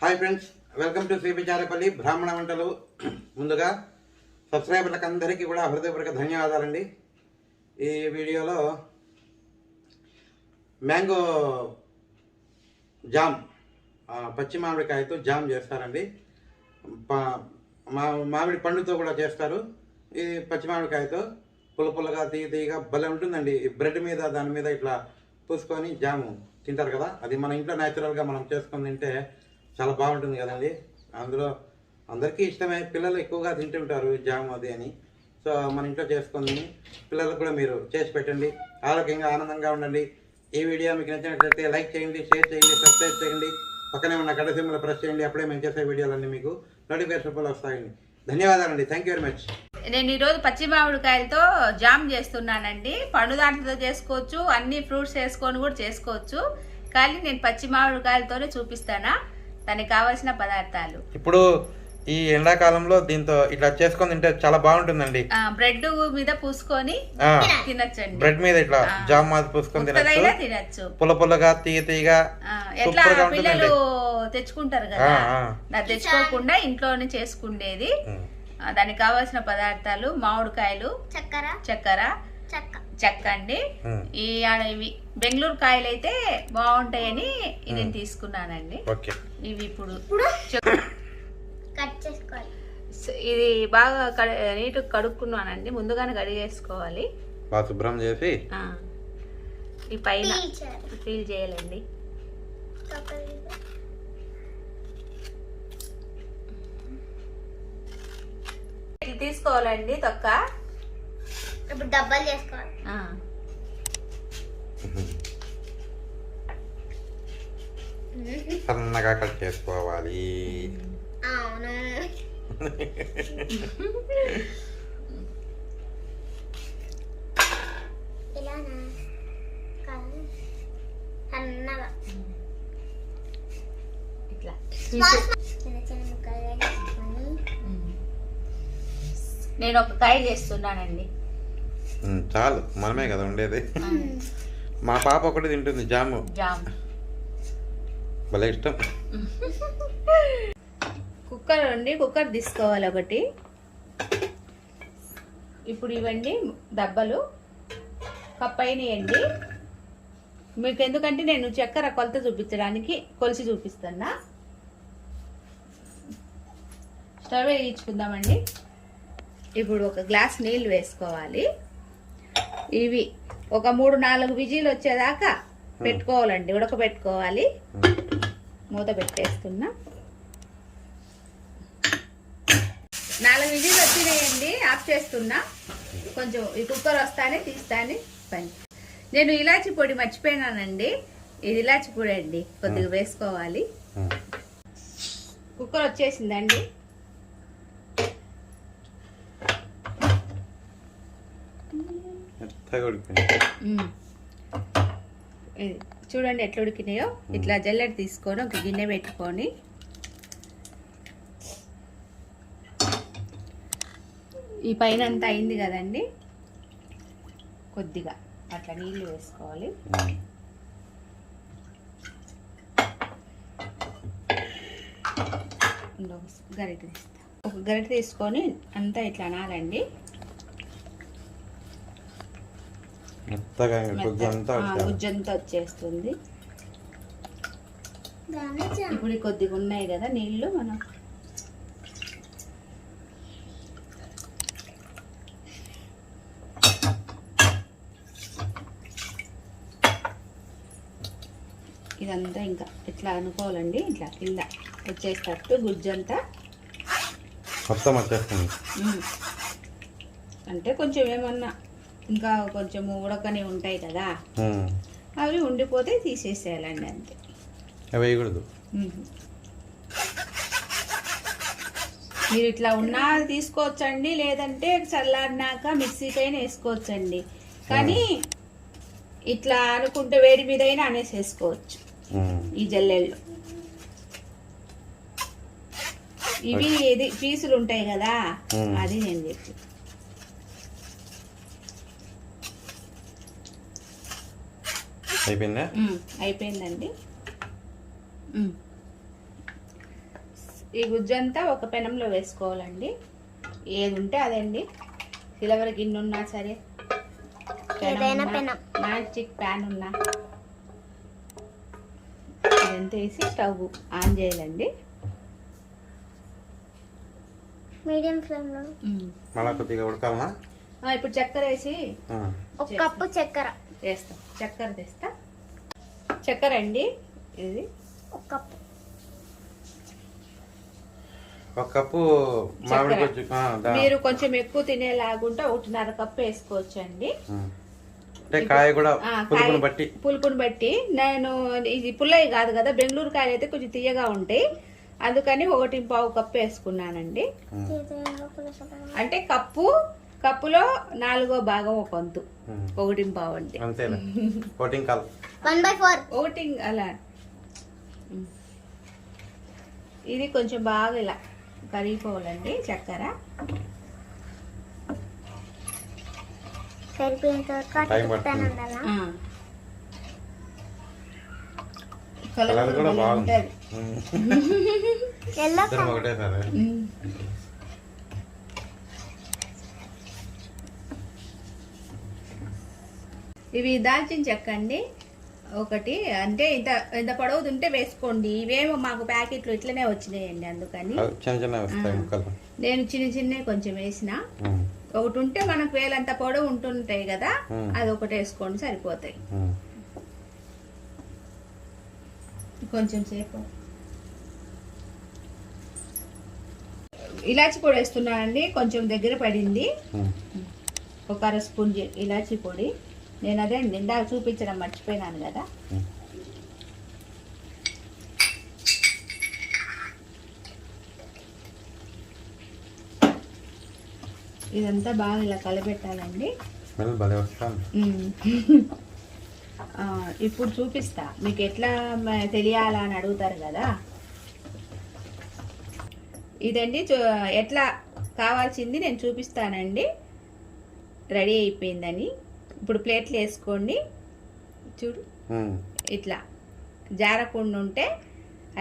Hi friends, welcome to cbcharepalli bramhanavantalu. ముందుగా సబ్స్క్రైబర్లకు అందరికీ కూడా హృదయపూర్వక ధన్యవాదాలండి. ఈ వీడియోలో మ్యాంగో జామ్, పచ్చి మామిడికాయతో జామ్ చేస్తారండి. మామిడి పండుతో కూడా చేస్తారు. ఈ పచ్చి మామిడికాయతో పుల్లగా తీయగా భలే ఉంటుందండి. బ్రెడ్ మీద దాని మీద ఇట్లా పూసుకొని జాము తింటారు కదా, అది మన ఇంట్లో న్యాచురల్గా మనం చేసుకొని తింటే చాలా బాగుంటుంది కదండి. అందులో అందరికీ ఇష్టమే, పిల్లలు ఎక్కువగా తింటుంటారు జామ్ అది అని. సో మన ఇంట్లో చేసుకొని పిల్లలకు కూడా మీరు చేసి పెట్టండి. ఆరోగ్యంగా ఆనందంగా ఉండండి. ఈ వీడియో మీకు నచ్చినట్లయితే లైక్ చేయండి, షేర్ చేయండి, సబ్స్క్రైబ్ చేయండి, పక్కనే ఉన్న గంట సింబల్ ప్రెస్ చేయండి. అప్పుడే మేము చేసే వీడియోలన్నీ మీకు నోటిఫికేషన్ రూపంలో వస్తాయండి. ధన్యవాదాలండి. Thank you very much. నేను ఈరోజు పచ్చి మామిడికాయలతో జామ్ చేస్తున్నానండి. పండు దాంట్లో చేసుకోవచ్చు, అన్ని ఫ్రూట్స్ వేసుకొని కూడా చేసుకోవచ్చు, కానీ నేను పచ్చి మామిడికాయలతోనే చూపిస్తానా. దానికి కావాల్సిన పదార్థాలు ఇప్పుడు ఈ ఎండాకాలంలో దీంతో ఇట్లా చేసుకొని తింటే చాలా బాగుంటుందండి. బ్రెడ్ మీద పూసుకొని తినచ్చండి. బ్రెడ్ మీద ఇట్లా జామ్ మాది పూసుకొని తినచ్చు. పుల్లగా తీయగా ఎట్లా పిల్లలు తెచ్చుకుంటారు కదా, తెచ్చుకోకుండా ఇంట్లోనే చేసుకునేది. దానికి కావాల్సిన పదార్థాలు మామిడికాయలు, చక్కెర చెక్క అండి. ఇవి బెంగళూరు కాయలు అయితే బాగుంటాయని ఇది తీసుకున్నానండి. ఇవి ఇప్పుడు ఇది బాగా నీట్ కడుక్కున్నానండి. ముందుగానే కడిగేసుకోవాలి, శుభ్రం చేసి ఈ పైన ఫీల్ చేయాలండి. తీసుకోవాలండి తొక్క. ఇప్పుడు డబ్బాలు చేసుకోవాలి. సన్నగా కట్ చేసుకోవాలి. అవును. ఇలానా సన్నగా ఇట్లా నేను ఒక కాయ చేస్తున్నానండి. చాలు, మనమే కదా ఉండేది. మా పాప ఒకటి తింటుంది జాము, భలే ఇష్టం. కుక్కర్ తీసుకోవాలి ఒకటి. ఇప్పుడు ఇవ్వండి దబ్బలు కప్ అయినాయండి. మీకు ఎందుకంటే నేను చక్కెర కొలత చూపించడానికి కొలిసి చూపిస్తున్నా. స్టవ్ వేయించుకుందామండి. ఇప్పుడు ఒక గ్లాస్ నీళ్ళు వేసుకోవాలి. ఇవి ఒక 3-4 విజిల్ వచ్చేదాకా పెట్టుకోవాలండి, ఉడకబెట్టుకోవాలి. మూత పెట్టేస్తున్నా. 4 విజిల్ వచ్చినాయండి, ఆఫ్ చేస్తున్నా. కొంచెం ఈ కుక్కర్ వస్తానే తీస్తానే పని. నేను ఇలాచి పొడి మర్చిపోయినానండి. ఇది ఇలాచి పొడి అండి, కొద్దిగా వేసుకోవాలి. కుక్కర్ వచ్చేసిందండి. చూడండి ఎట్లా ఉడికినాయో. ఇట్లా జల్లెడ తీసుకొని ఒక గిన్నె పెట్టుకొని ఈ పైన అంతా అయింది కదండి, కొద్దిగా అట్లా నీళ్ళు వేసుకోవాలి. ఒక గరిటె తీసుకొని అంతా ఇట్లా అనాలండి. గుజ్జంతా వచ్చేస్తుంది. ఇప్పుడు కొద్దిగా ఉన్నాయి కదా నీళ్ళు, మనం ఇదంతా ఇంకా ఇట్లా అనుకోవాలండి. ఇట్లా కింద వచ్చేటట్టు గుజ్జంతా మొత్తం వచ్చేస్తుంది. అంటే కొంచెం ఏమన్నా ఇంకా కొంచెం ఉడకని ఉంటాయి కదా, అవి ఉండిపోతే తీసేసేయాలండి, అంతే. వేయకూడదు. మీరు ఇట్లా ఉన్నా తీసుకోవచ్చండి, లేదంటే చల్లారినాక మిక్సీకైనా వేసుకోవచ్చండి. కానీ ఇట్లా అనుకుంటే వేడి మీద అయినా అనేసేసుకోవచ్చు ఈ జల్లెళ్ళు. ఇవి ఇది పీసులు ఉంటాయి కదా, అది నేను చెప్పి. అయిపోయిందా? అయిపోయిందండి. ఈ గుజ్జంతా ఒక పెనంలో వేసుకోవాలండి. ఏది ఉంటే అదండి, సిల్వర్ గిన్నె ఉన్నా సరే, ఏదైనా పెనం, నాన్ స్టిక్ ప్యాన్ ఉన్నా ఇదంతా వేసి స్టవ్ ఆన్ చేయాలండి. మీడియం ఫ్లేమ్ లో. మళ్ళా కొద్దిగా ఉడకాలనా? ఇప్పుడు చక్కెర వేసి ఒక కప్పు చక్కెర వేస్తాం. చక్కెర తెస్తా. చక్కెర అండి ఇది ఒక కప్పు. ఒక కప్పు మామిడి గుజ్జు. మీరు కొంచెం ఎక్కువ తినేలాగుంటే 1.5 కప్పు వేసుకోవచ్చు అండి. అంటే కాయ కూడా పులుపుని బట్టి. నేను ఇది పుల్లయి కాదు కదా, బెంగళూరు కాయలు అయితే కొంచెం తీయగా ఉంటాయి, అందుకని 1.5 కప్పు వేసుకున్నానండి. అంటే కప్పులో 4వ భాగం ఒక వంతు, 1.5 అంటే 1 అలా. ఇది కొంచెం బాగా ఇలా కరిగిపోవాలండి చక్కెర. కలర్ కూడా బాగుంటుంది. ఇవి దాల్చిన చెక్క అండి ఒకటి. అంటే ఇంత పొడవు ఉంటే వేసుకోండి. ఇవేమో మాకు ప్యాకెట్లు ఇట్లనే వచ్చినాయండి, అందుకని నేను చిన్న కొంచెం వేసిన. ఒకటి ఉంటే మనకు వేలంత పొడవు ఉంటుంటాయి కదా, అది ఒకటి వేసుకోండి సరిపోతాయి. కొంచెం సేపు ఇలాచి పొడి వేస్తున్నానండి. కొంచెం దగ్గర పడింది. ఒక 1/2 స్పూన్ ఇలాచి పొడి. నేను అదే ఇందాక చూపించడం మర్చిపోయినాను కదా. ఇదంతా బాగా ఇలా కలిపెట్టాలండి. ఇప్పుడు చూపిస్తా మీకు ఎట్లా తెలియాలా అని అడుగుతారు కదా. ఇదండి ఎట్లా కావాల్సింది నేను చూపిస్తానండి. రెడీ అయిపోయిందని. ఇప్పుడు ప్లేట్లు వేసుకోండి. చూడు ఇట్లా జారకుండా ఉంటే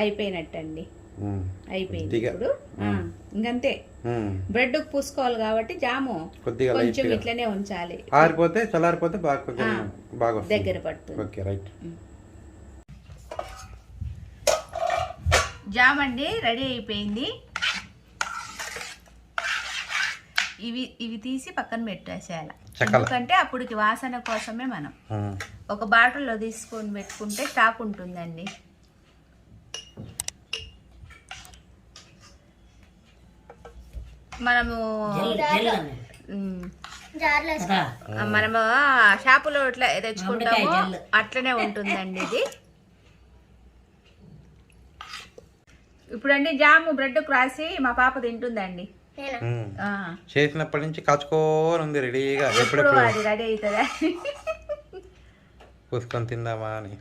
అయిపోయినట్టండి. అయిపోయింది. ఇప్పుడు ఇంకంతే. బ్రెడ్ పూసుకోవాలి కాబట్టి జాము కొంచెం ఇట్లనే ఉంచాలి. ఆరిపోతే చల్లారిపోతే బాగా దగ్గర పడుతుంది. Okay right. జామ్ అండి రెడీ అయిపోయింది. ఇవి తీసి పక్కన పెట్టేసేయాలి, ఎందుకంటే అప్పటికి వాసన కోసమే మనం ఒక బాటిల్లో తీసుకొని పెట్టుకుంటే స్టాక్ ఉంటుందండి. మనము షాపులో ఇట్లా తెచ్చుకుంటాము, అట్లనే ఉంటుందండి ఇది. ఇప్పుడండి జాము బ్రెడ్ రాసి మా పాప తింటుందండి. చేసినప్పటి నుంచి కాచుకోని ఉంది రెడీగా. ఎప్పుడు అది రెడీ అవుతుందా పూసుకొని తిందామా అని.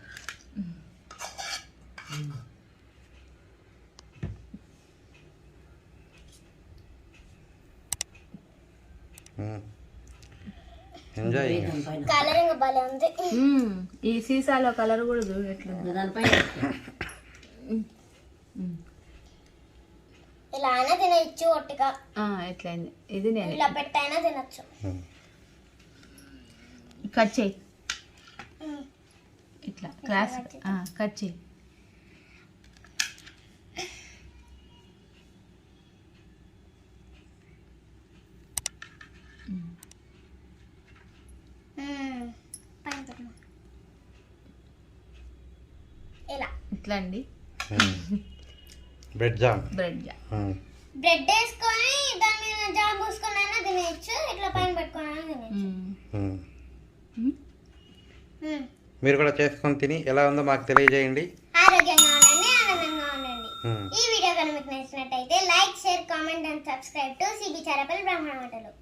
ఎంజాయ్. ఈ సీసాలో కలర్ కూడా చూడట్లేదు. ఇలా అయినా తినచ్చు, ఒట్టిగా ఎట్లయింది ఇది. నేను ఇలా పెట్టైనా తినచ్చు. కట్ చేయి ఇట్లా క్లాస్ కట్ చేయి. ఇలా ఇట్లా అండి. బ్రెడ్ జామ్ బ్రెడ్ వేసుకొని దాని మీద జామ్ పూసుకొని అయినా తినేయచ్చు, ఇట్లా పైన పెట్టుకొని అయినా తినేయచ్చు. మీరు కూడా చేసుకొని తిని ఎలా ఉందో మాకు తెలియజేయండి. ఆరోగ్యంగా ఉండండి, ఆనందంగా ఉండండి. ఈ వీడియో కనుక మీకు నచ్చినట్టయితే like, share, comment and subscribe to cbcharepalli బ్రహ్మణ వంటలు.